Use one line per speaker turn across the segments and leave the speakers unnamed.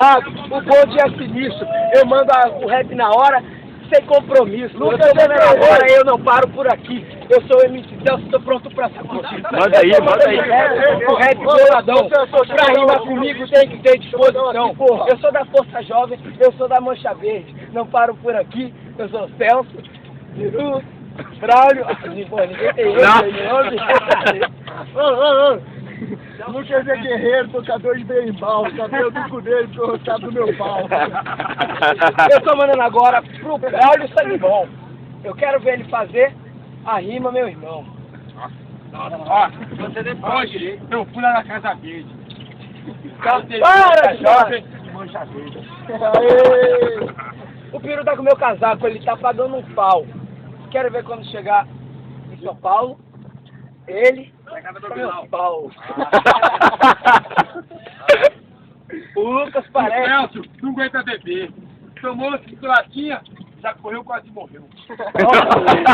O bonde é sinistro, eu mando o rap na hora, sem compromisso. Eu tô mandando agora, eu não paro por aqui. Eu sou o MC Celso, estou pronto pra sacudir.
Manda aí.
O rap boladão. Pra rimar comigo tem que ter disposição. Eu sou da Força Jovem, eu sou da Mancha Verde. Não paro por aqui, eu sou o Celso, Peru, Braulio. Pô, ninguém tem
Lucas é guerreiro, tocador de berimbau, cadê o bico dele colocado no meu pau?
Eu tô mandando agora pro Braulio Sangue Bom. Eu quero ver ele fazer a rima, meu irmão.
Ó, você depois, eu fui lá na Casa Verde.
Para de
Jovem, Mancha Verde.
O Peru tá com o meu casaco, ele tá pagando um pau. Quero ver quando chegar em São Paulo, ele com meu pau. O Lucas parece...
Celso, não aguenta beber. Tomou 5 latinhas, já correu, quase morreu.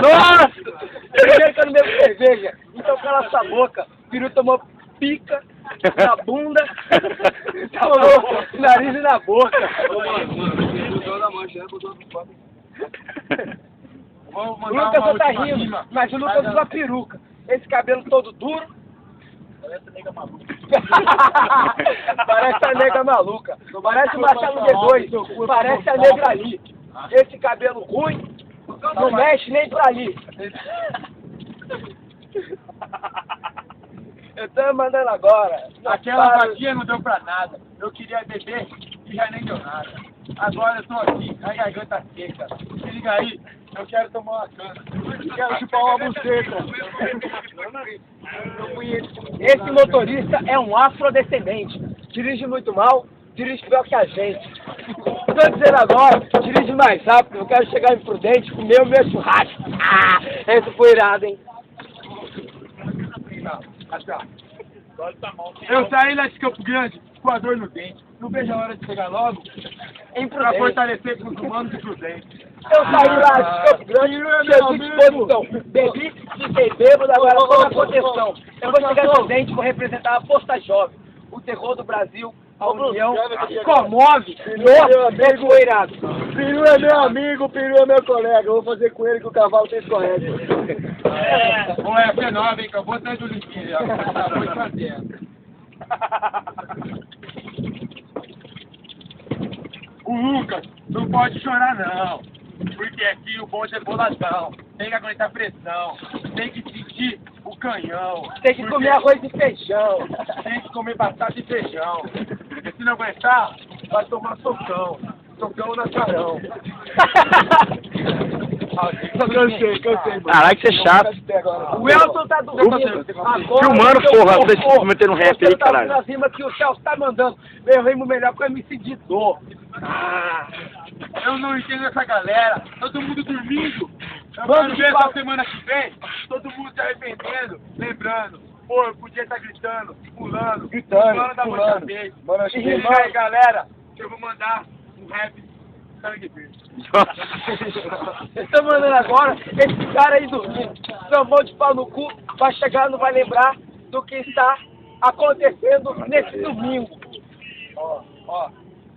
Nossa! Primeiro que eu não bebo cerveja, então cala essa boca. O Peru tomou pica na bunda, tomou nariz e na boca. O Lucas só tá rindo, mas o Lucas usa peruca. Esse cabelo todo duro. Parece a nega maluca. Parece a nega maluca. Parece o Marcelo D2. Parece a nega ali. Esse cabelo ruim não mexe nem pra ali. Eu tô mandando agora.
Aquela vaquinha não deu pra nada. Eu queria beber e já nem deu nada. Agora eu tô aqui, a garganta seca. Se liga aí, eu quero tomar uma cana.
Quero chupar uma buceta.
Esse motorista é um afrodescendente. Dirige muito mal, dirige pior que a gente. Tô dizendo agora, dirige mais rápido. Eu quero chegar imprudente, comer o meu churrasco. Esse foi irado, hein?
Eu saí lá de Campo Grande com a dor no dente. Não vejo a hora de chegar logo pra
Imprudente.
fortalecer com os humanos e prudentes.
Eu saí lá de Campo Grande, cheio de disposição. Bebi, fiquei bêbado, agora tô na proteção. Eu vou chegar imprudente, vou representar a Força Jovem. O terror do Brasil, a união, comove. Nossa, esse foi irado.
Peru é meu amigo, Peru é meu colega. Eu vou fazer com ele que o cavalo tem escorrega.
Ou é P9, hein, que eu vou sair do limpinho. Foi fazendo. O Lucas não pode chorar não, porque aqui o bonde é boladão, tem que aguentar pressão, tem que sentir o canhão.
Tem que comer arroz e feijão.
Tem que comer batata e feijão. E se não aguentar, vai tomar socão. Socão na carão.
Cansei, mano.
Caralho, que você é chato.
O Elton tá dormindo.
Filmando, porra, vocês se metendo um rap aí, caralho.
Tá rima que o Celso tá mandando. Eu rimo melhor com o MC de dor.
Eu não entendo essa galera. Todo mundo dormindo. Eu
Vamos
quero ver
de
essa semana que vem. Todo mundo se arrependendo. Lembrando. Pô, eu podia estar gritando, pulando.
Gritando,
da
pulando.
Mancha Verde.
Mancha
Se
Verde.
liga aí, galera. Que eu vou mandar um rap sangue verde.
Eu tô mandando agora, esse cara aí dormindo. Sambão de pau no cu, vai chegar, não vai lembrar do que está acontecendo nesse domingo.
Ó.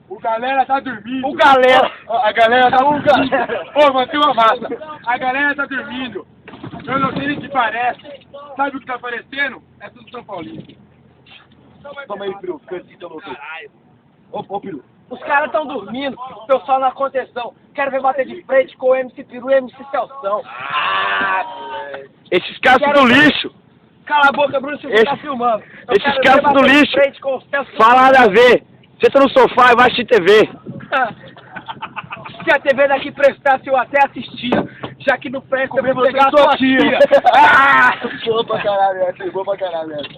O galera tá dormindo.
O galera.
A galera tá dormindo. Pô, mantém uma massa. A galera tá dormindo. Eu não sei nem o que parece. Sabe o que tá parecendo? É tudo São Paulino.
Toma aí, Peru. Cantinho, toma aí. Ô, Peru.
Os caras estão dormindo, o pessoal na contenção. Quero ver bater de frente com o MC Peru e o MC Celção.
Esses caras do lixo.
Cala a boca, Bruno, se você tá filmando. Eu
Esses
quero
caras
ver
do
bater de
lixo.
frente com o Celso.
Fala nada a ver. Senta no sofá e vai assistir TV.
Se a TV daqui prestasse, eu até assistia. Já que não presta, eu vou
você
pegar a
sua
sua
tia.
tia.
Boa pra caralho essa, boa pra caralho essa.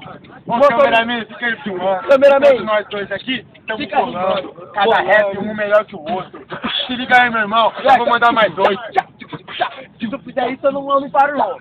Ô, cameraman, fica aí filmando.
Cameraman.
Enquanto nós dois aqui, estamos
Fica
colando.
rimando.
Cada rap, um melhor que o outro. Se liga aí, meu irmão. Eu vou mandar mais 2.
Se tu fizer isso, eu não me paro, não.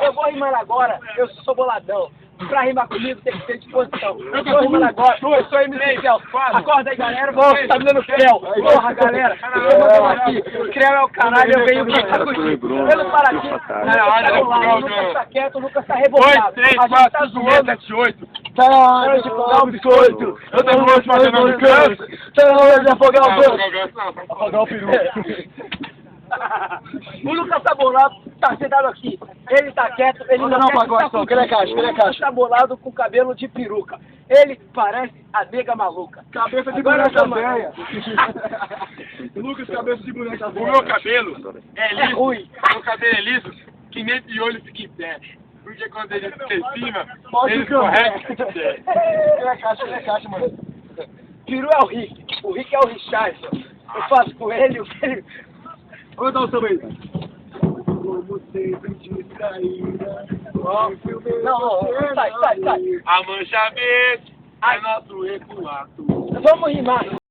Eu vou rimando agora, eu sou boladão. pra rimar comigo tem que ter disposição. Eu tô rimando agora, eu sou MC Creu. Acorda aí, galera, você tá me dando Creu. Porra, galera, eu tô aqui. Creu é o caralho, eu venho pra curtir. Pelo Paraty, o Lucas tá quieto, o Lucas tá revoltado.
2, 3,
A gente
4,
tá
5, 6,
zoando.
7, 8.
Tá na hora de comer um biscoito. Eu tô louco fazendo um canto. Tá na hora de afogar o canto. Afogar o peru.
O Lucas tá bolado, tá sentado aqui. Ele tá quieto, ele não quer
pagode, não. Cadê a caixa? Cadê a caixa?
Tá bolado com cabelo de peruca. Ele parece a nega maluca.
Cabeça de
Agora
boneca
chama-
velha. Lucas, cabeça de boneca
O
velha.
meu cabelo é
É
liso.
ruim.
Meu cabelo é liso, que nem piolho fica em pé. Porque quando ele fica em cima,
Pode
ele
ficar.
escorrega e fica em pé.
Cadê a caixa, mano?
Peru é o Rick. O Rick é o Richardson. Eu faço com ele o que ele...
Vamos dar um samba aí. Como sempre distraída.
Não, sai.
A mancha verde é nosso recuado.
Vamos rimar.